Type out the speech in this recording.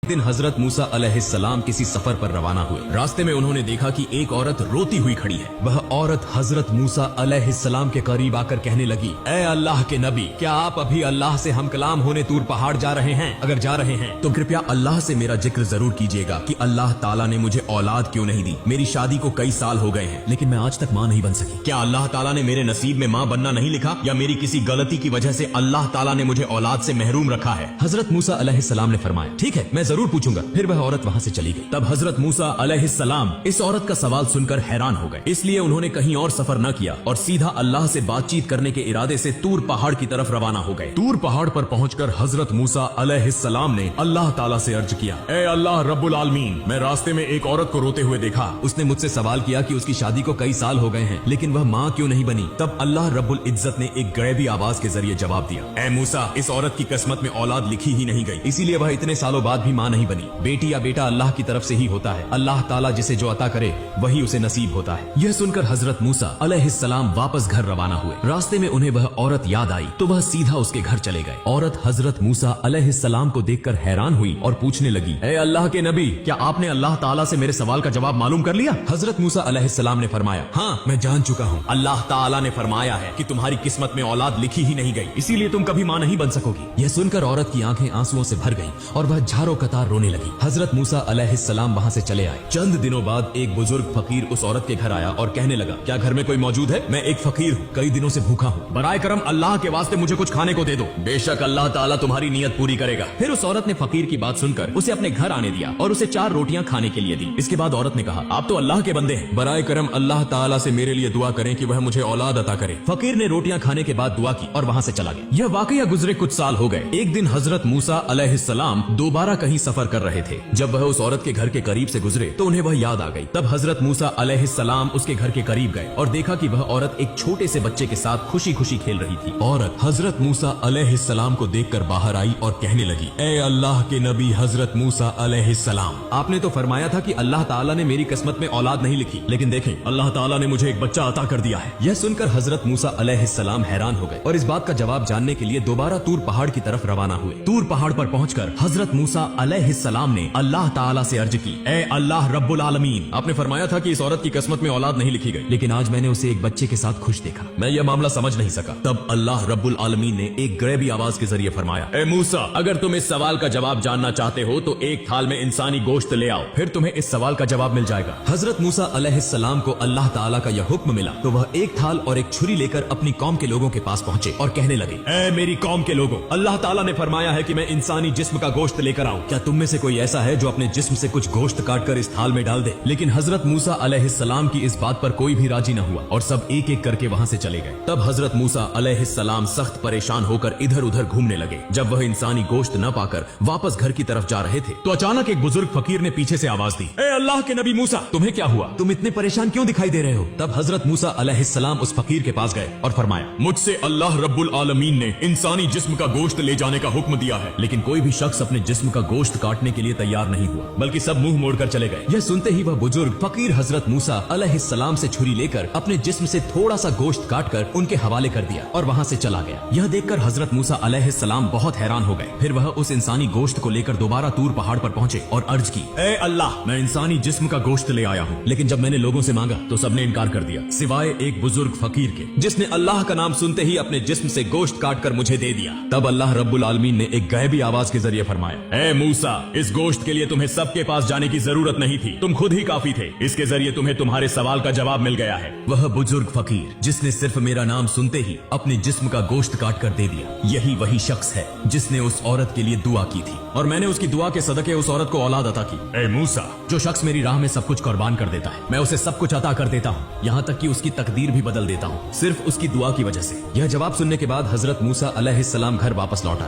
दिन हजरत मूसा अलैहिस्सलाम किसी सफर पर रवाना हुए। रास्ते में उन्होंने देखा कि एक औरत रोती हुई खड़ी है। वह औरत हजरत मूसा अलैहिस्सलाम के करीब आकर कहने लगी, ऐ अल्लाह के नबी, क्या आप अभी अल्लाह से हम कलाम होने तूर पहाड़ जा रहे हैं? अगर जा रहे हैं तो कृपया अल्लाह से मेरा जिक्र जरूर कीजिएगा कि अल्लाह ताला ने मुझे औलाद क्यों नहीं दी। मेरी शादी को कई साल हो गए हैं, लेकिन मैं आज तक माँ नहीं बन सकी। क्या अल्लाह ताला ने मेरे नसीब में माँ बनना नहीं लिखा, या मेरी किसी गलती की वजह से अल्लाह ताला ने मुझे औलाद से महरूम रखा है? हजरत मूसा अलैहिस्सलाम ने फरमाया, ठीक है, मैं जरूर पूछूंगा। फिर वह औरत वहाँ से चली गई। तब हजरत मूसा अलैहिस्सलाम इस औरत का सवाल सुनकर हैरान हो गए, इसलिए उन्होंने कहीं और सफर न किया और सीधा अल्लाह से बातचीत करने के इरादे से तूर पहाड़ की तरफ रवाना हो गए। तूर पहाड़ पर पहुंचकर हजरत मूसा अलैहिस्सलाम ने अल्लाह ताला से अर्ज किया, ए अल्लाह रब्बुल आलमीन, मैं रास्ते में एक औरत को रोते हुए देखा। उसने मुझसे सवाल किया कि उसकी शादी को कई साल हो गए हैं, लेकिन वह माँ क्यों नहीं बनी। तब अल्लाह रब्बुल इज्जत ने एक गैबी आवाज के जरिए जवाब दिया, ए मूसा, इस औरत की किस्मत में औलाद लिखी ही नहीं गई, इसीलिए वह इतने सालों बाद भी माँ नहीं बनी। बेटी या बेटा अल्लाह की तरफ से ही होता है, अल्लाह ताला जिसे जो अता करे वही उसे नसीब होता है। यह सुनकर हजरत मूसा अलैहिस्सलाम वापस घर रवाना हुए। रास्ते में उन्हें वह औरत याद आई तो वह सीधा उसके घर चले गए। औरत हजरत मूसा अलैहिस्सलाम को देखकर हैरान हुई और पूछने लगी, ए अल्लाह के नबी, क्या आपने अल्लाह ताला से मेरे सवाल का जवाब मालूम कर लिया? हजरत मूसा अलैहिस्सलाम ने फरमाया, हाँ, मैं जान चुका हूँ। अल्लाह ताला ने फरमाया है कि तुम्हारी किस्मत में औलाद लिखी ही नहीं गई, इसीलिए तुम कभी माँ नहीं बन सकोगी। यह सुनकर औरत की आंखें आंसुओं से भर गईं और वह झारो कतार रोने लगी। हजरत मूसा अलैहिस्सलाम वहाँ से चले आए। चंद दिनों बाद एक बुजुर्ग फकीर उस औरत के घर आया और कहने लगा, क्या घर में कोई मौजूद है? मैं एक फकीर हूँ, कई दिनों से भूखा हूँ, बराए करम अल्लाह के वास्ते मुझे कुछ खाने को दे दो, बेशक अल्लाह ताला तुम्हारी नियत पूरी करेगा। फिर उस औरत ने फकीर की बात सुनकर उसे अपने घर आने दिया और उसे 4 रोटियां खाने के लिए दी। इसके बाद औरत ने कहा, आप तो अल्लाह के बंदे हैं, बराए करम अल्लाह ताला से मेरे लिए दुआ करें कि वह मुझे औलाद अता करे। फकीर ने रोटियां खाने के बाद दुआ की और वहाँ से चला गया। यह वाकया गुजरे कुछ साल हो गए। एक दिन हजरत मूसा अलैहिस्सलाम दोबारा कहीं सफर कर रहे थे। जब वह उस औरत के घर के करीब से गुजरे तो उन्हें वह याद आ गई। तब हजरत मूसा अलैहिस्सलाम उसके घर के करीब गए और देखा कि वह औरत एक छोटे से बच्चे के साथ खुशी खुशी खेल रही थी। औरत हजरत मूसा अलैहिस्सलाम को देखकर बाहर आई और कहने लगी, ए अल्लाह के नबी हजरत मूसा अलैहिस्सलाम, आपने तो फरमाया था कि अल्लाह ताला ने मेरी किस्मत में औलाद नहीं लिखी, लेकिन देखें अल्लाह ताला ने मुझे एक बच्चा अता कर दिया है। यह सुनकर हजरत मूसा अलैहिस्सलाम हैरान हो गए और इस बात का जवाब जानने के लिए दोबारा तूर पहाड़ की तरफ रवाना हुए। तूर पहाड़ पर पहुंचकर हजरत मूसा अलैहिस्सलाम ने अल्लाह ताला से अर्ज की, ए अल्लाह रब्बुल आलमीन, आपने फरमाया था कि इस औरत की किस्मत में औलाद नहीं लिखी गई, लेकिन आज मैंने उसे एक बच्चे के साथ खुश देखा। मैं यह मामला समझ नहीं सका। तब अल्लाह रब्बुल आलमीन ने एक गैबी आवाज के जरिए फरमाया, ए मूसा, अगर तुम इस सवाल का जवाब जानना चाहते हो तो एक थाल में इंसानी गोश्त ले आओ, फिर तुम्हें इस सवाल का जवाब मिल जाएगा। हजरत मूसा अलैहिस्सलाम को अल्लाह ताला का यह हुक्म मिला तो वह एक थाल और एक छुरी लेकर अपनी कौम के लोगों के पास पहुंचे और कहने लगे, ए मेरी कौम के लोगों, अल्लाह ताला ने फरमाया है कि मैं इंसानी जिस्म का गोश्त लेकर आऊं। क्या तुम में से कोई ऐसा है जो अपने जिस्म से कुछ गोश्त काट कर इस थाल में डाल दे? लेकिन हजरत मूसा अलैहिस्सलाम की इस बात पर कोई भी राजी न हुआ और सब एक एक करके वहाँ से चले गए। तब हजरत मूसा अलैहिस्सलाम सख्त परेशान होकर इधर उधर घूमने लगे। जब वह इंसानी गोश्त न पाकर वापस घर की तरफ जा रहे थे तो अचानक एक बुजुर्ग फकीर ने पीछे से आवाज दी, ए अल्लाह के नबी मूसा, तुम्हें क्या हुआ? तुम इतने परेशान क्यों दिखाई दे रहे हो? तब हजरत मूसा अलैहिस्सलाम उस फकीर के पास गए और फरमाया, मुझसे अल्लाह रब्बुल आलमीन ने इंसानी जिस्म का गोश्त ले जाने का हुक्म दिया है, लेकिन कोई भी शख्स अपने जिस्म का गोश्त काटने के लिए तैयार नहीं हुआ, बल्कि सब मुंह मोड़कर चले गए। यह सुनते ही वह बुजुर्ग फकीर हजरत मूसा अलैहिस्सलाम से छुरी लेकर अपने जिस्म से थोड़ा सा गोश्त काटकर उनके हवाले कर दिया और वहाँ से चला गया। यह देखकर हजरत मूसा अलैहिस्सलाम बहुत हैरान हो गए। फिर वह उस इंसानी गोश्त को लेकर दोबारा तूर पहाड़ पर पहुंचे और अर्ज की, ए अल्लाह, मैं इंसानी जिस्म का गोश्त ले आया हूँ, लेकिन जब मैंने लोगों से मांगा तो सबने इनकार कर दिया, सिवाय एक बुजुर्ग फकीर के, जिसने अल्लाह का नाम सुनते ही अपने जिस्म से गोश्त काट कर मुझे दे दिया। तब अल्लाह रब्बुल आलमीन ने एक गैबी आवाज के जरिए फरमाया, ए मूसा, इस गोश्त के लिए तुम्हें सबके पास जाने की जरूरत नहीं थी, तुम खुद ही काफी थे। इसके जरिए तुम्हें तुम्हारे सवाल का जवाब मिल गया है। वह बुजुर्ग फकीर जिसने सिर्फ मेरा नाम सुनते ही अपने जिस्म का गोश्त काट कर दे दिया, यही वही शख्स है जिसने उस औरत के लिए दुआ की थी और मैंने उसकी दुआ के सदके उस औरत को औलाद अता की। ए मूसा, जो शख्स मेरी राह में सब कुछ कुर्बान कर देता है, मैं उसे सब कुछ अता कर देता हूँ, यहाँ तक कि उसकी तकदीर भी बदल देता हूँ, सिर्फ उसकी दुआ की वजह से। यह जवाब सुनने के बाद हजरत मूसा अलैहिस्सलाम घर वापस लौट आए।